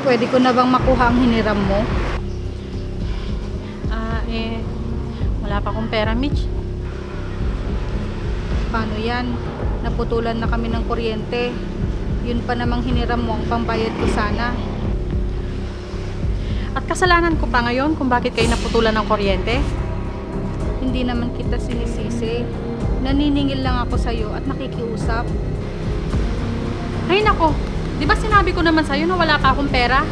Pwede ko na bang makuha ang hiniram mo? Wala pa akong pera, Mitch. Paano yan? Naputulan na kami ng kuryente. Yun pa namang hiniram mo ang pambayad ko sana. At kasalanan ko pa ngayon kung bakit kayo naputulan ng kuryente. Hindi naman kita sinisisi. Naniningil lang ako sa'yo at nakikiusap. Ay nako, di ba sinabi ko naman sa'yo na wala pa akong pera?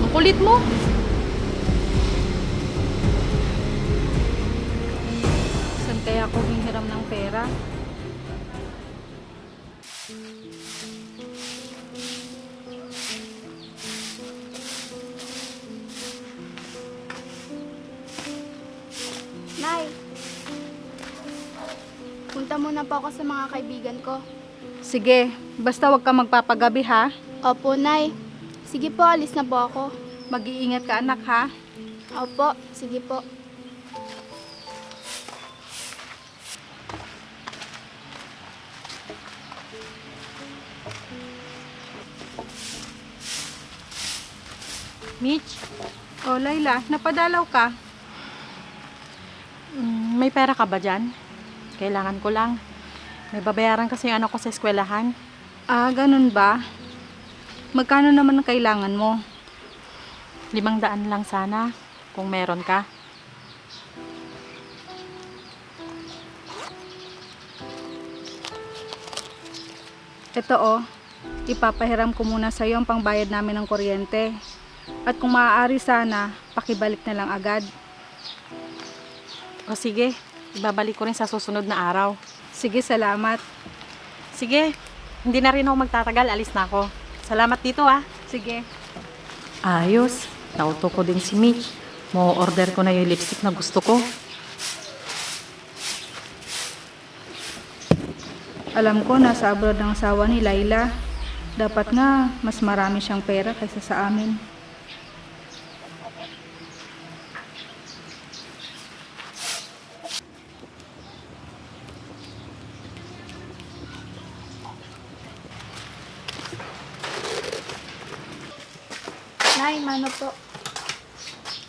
Ang kulit mo. Saan kaya ako hiniram ng pera? Nay, punta muna po ako sa mga kaibigan ko. Sige, basta wag ka magpapagabi ha. Opo, Nay. Sige po, alis na po ako. Mag-iingat ka anak ha. Opo, sige po. Mitch, O Layla, napadalaw ka. may pera ka ba dyan? Kailangan ko lang. May babayaran kasi yung anak ko sa eskwelahan. Ah, ganun ba? Magkano naman ang kailangan mo? 500 lang sana, kung meron ka. Ito ipapahiram ko muna sa'yo ang pangbayad namin ng kuryente. At kung maaari sana, pakibalik na lang agad. O sige, ibabalik ko rin sa susunod na araw. Sige, salamat. Sige, hindi na rin ako magtatagal, alis na ako. Salamat dito Sige. Ayos, nauto ko din si Mitch. Mo-order ko na yung lipstick na gusto ko. Alam ko, nasa abroad ng asawa ni Layla. Dapat nga, mas marami siyang pera kaysa sa amin. Nay, mano po.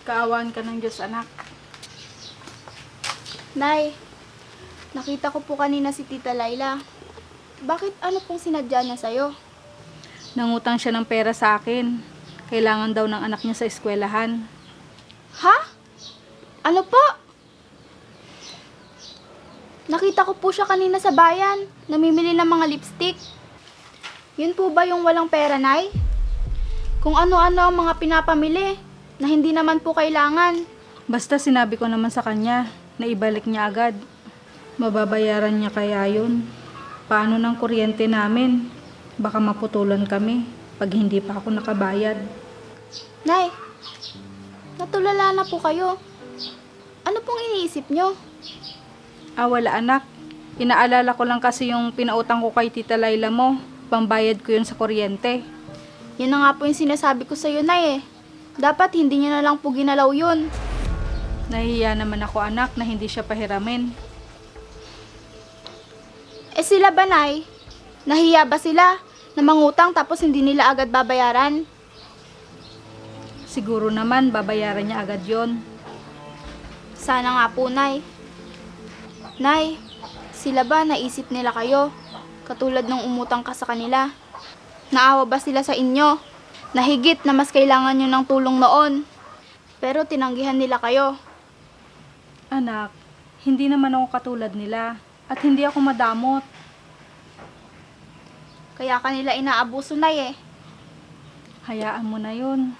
Kaawaan ka ng Diyos, anak. Nay, nakita ko po kanina si Tita Layla. Bakit ano pong sinadya niya sa'yo? Nangutang siya ng pera sa akin. Kailangan daw ng anak niya sa eskwelahan. Ha? Ano po? Nakita ko po siya kanina sa bayan, namimili ng mga lipstick. Yun po ba yung walang pera, Nay? Kung ano-ano ang mga pinapamili na hindi naman po kailangan. Basta sinabi ko naman sa kanya na ibalik niya agad. Mababayaran niya kaya yun. Paano ng kuryente namin? Baka maputulan kami pag hindi pa ako nakabayad. Nay, natulala na po kayo. Ano pong iniisip nyo? Wala anak. Inaalala ko lang kasi yung pinautang ko kay Tita Layla mo. Pambayad ko yun sa kuryente. Yan na nga po yung sinasabi ko sa'yo, Nay Dapat hindi nyo na lang po ginalaw yun. Nahihiya naman ako anak na hindi siya pahiramin. Sila ba, Nay? Nahiya ba sila na mangutang tapos hindi nila agad babayaran? Siguro naman babayaran niya agad yon. Sana nga po, Nay. Nay, sila ba naisip nila kayo? Katulad nung umutang ka sa kanila. Naawa ba sila sa inyo? Nahigit na mas kailangan nyo ng tulong noon. Pero tinanggihan nila kayo. Anak, hindi naman ako katulad nila at hindi ako madamot. Kaya kanila inaabuso, Nay Hayaan mo na yun.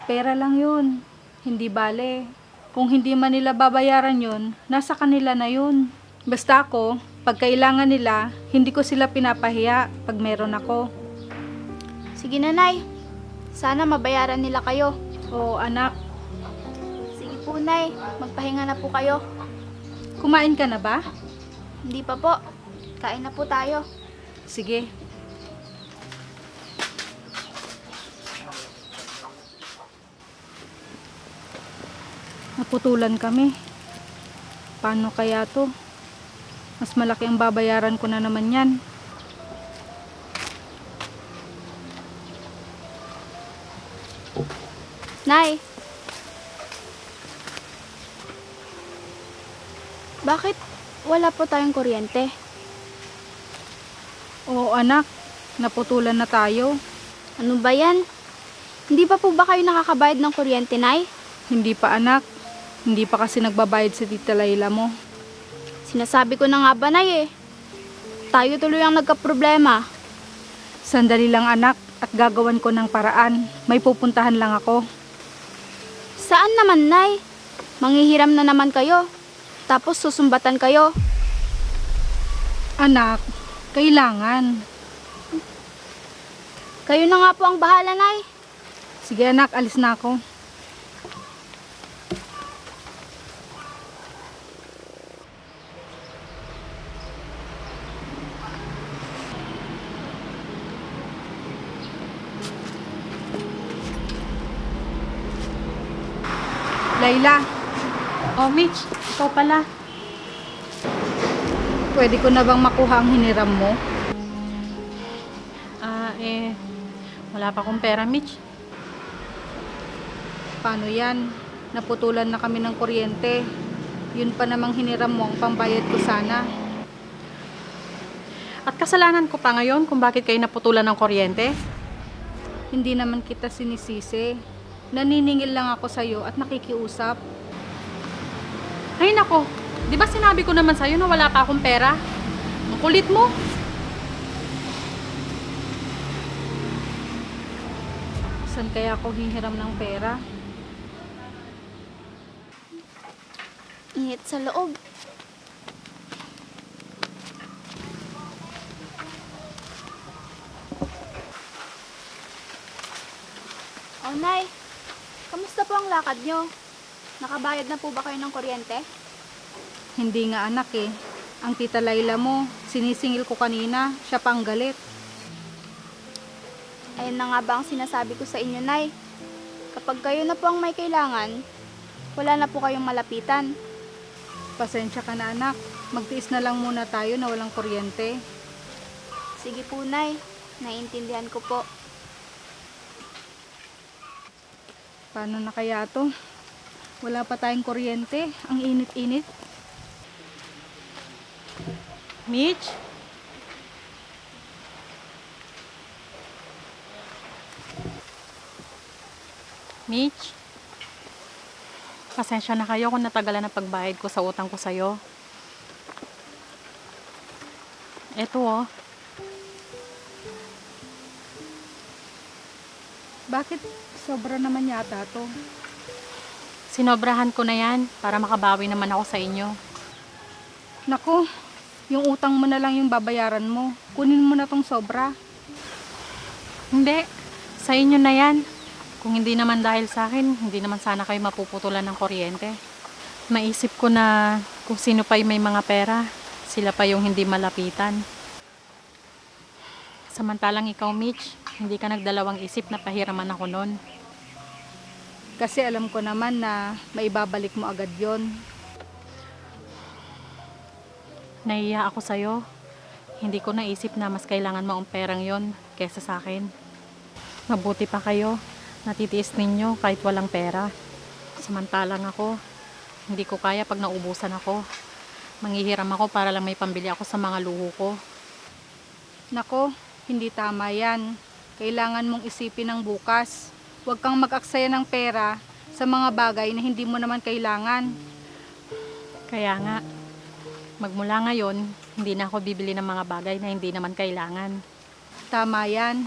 Pera lang yun. Hindi bale. Kung hindi man nila babayaran yun, nasa kanila na yun. Basta ako, pag kailangan nila, hindi ko sila pinapahiya pag meron ako. Sige na, Nay. Sana mabayaran nila kayo. Oo anak, Sige po, Nay. Magpahinga na po kayo. kumain ka na ba? Hindi pa po. Kain na po tayo. Sige. Naputulan kami. Paano kaya to? Mas malaki ang babayaran ko na naman yan. Nay! Bakit wala po tayong kuryente? Oo anak, naputulan na tayo. Ano ba yan? Hindi pa po ba kayo nakakabayad ng kuryente, Nay? Hindi pa anak, hindi pa kasi nagbabayad si Tita Layla mo. Sinasabi ko na nga ba, Nay eh. Tayo tuloy ang nagkaproblema. Sandali lang anak, at gagawan ko ng paraan. May pupuntahan lang ako. Saan naman, Nay? Manghihiram na naman kayo. Tapos susumbatan kayo. Anak, kailangan. Kayo na nga po ang bahala, Nay. Sige anak, alis na ako. Layla, Oh, Mitch, ikaw pala. pwede ko na bang makuha ang hiniram mo? Wala pa akong pera, Mitch. Paano yan? Naputulan na kami ng kuryente. Yun pa namang hiniram mo ang pambayad ko sana. At kasalanan ko pa ngayon kung bakit kayo naputulan ng kuryente. Hindi naman kita sinisisi. Naniningil lang ako sa'yo at nakikiusap. Ay nako, di ba sinabi ko naman sa'yo na wala pa akong pera? Ang kulit mo. Saan kaya ako hihiram ng pera? Init sa loob. Oh, Nay. Kamusta po ang lakad nyo? Nakabayad na po ba kayo ng kuryente? Hindi nga anak eh. Ang Tita Layla mo, sinisingil ko kanina, siya pa ang galit. Ayun na nga ba ang sinasabi ko sa inyo, Nay? Kapag kayo na po ang may kailangan, wala na po kayong malapitan. Pasensya ka na anak, magtiis na lang muna tayo na walang kuryente. Sige po, Nay. Naiintindihan ko po. Paano na kaya to? Wala pa tayong kuryente, ang init-init. Mitch? Mitch? Pasensya na kayo kung natagalan ang pagbayad ko sa utang ko sa'yo. Eto oh. Bakit sobra naman yata to? Sinobrahan ko na yan para makabawi naman ako sa inyo. Naku, yung utang mo na lang yung babayaran mo. Kunin mo na tong sobra. Hindi, sa inyo na yan. Kung hindi naman dahil sa akin, hindi naman sana kayo mapuputulan ng kuryente. Maisip ko na kung sino pa yung may mga pera, sila pa yung hindi malapitan. Samantalang ikaw, Mitch, hindi ka nagdalawang isip na pahiraman ako nun. Kasi alam ko naman na maibabalik mo agad yon. Nahiya ako sa'yo. Hindi ko naisip na mas kailangan mo ang perang yon kesa sa akin. Mabuti pa kayo. Natitiis ninyo kahit walang pera. Samantalang ako, hindi ko kaya pag naubusan ako. Manghihiram ako para lang may pambili ako sa mga luho ko. Nako, hindi tama yan. Kailangan mong isipin ng bukas. Huwag kang mag-aksaya ng pera sa mga bagay na hindi mo naman kailangan. Kaya nga, magmula ngayon, hindi na ako bibili ng mga bagay na hindi naman kailangan. Tama yan.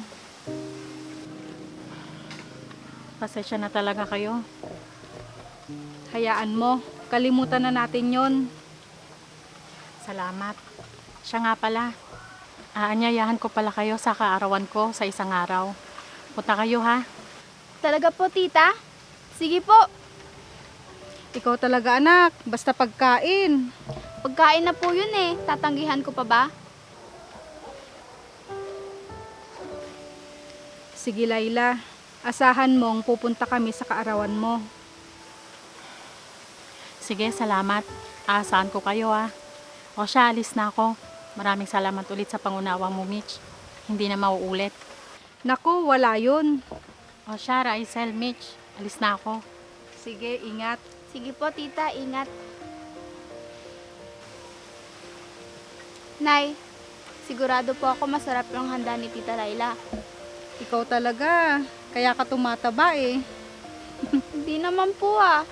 Pasensya na talaga kayo. Hayaan mo. Kalimutan na natin yon. Salamat. Siya nga pala. Aanyayahan ko pala kayo sa kaarawan ko sa isang araw. Punta kayo ha. Talaga po, tita? Sige po. Ikaw talaga anak. Basta pagkain. Pagkain na po yun eh. Tatanggihan ko pa ba? Sige Layla. Asahan mong pupunta kami sa kaarawan mo. Sige, salamat. Aasahan ko kayo ha. O siya, alis na ako. Maraming salamat ulit sa pangunawa mo, Mitch. Hindi na mauulit. Naku, wala yun. O siya, Raizel, Mitch, alis na ako. Sige, ingat. Sige po, tita, ingat. Nay, sigurado po ako masarap yung handa ni Tita Laila. Ikaw talaga, kaya ka tumataba eh. Hindi naman po ah.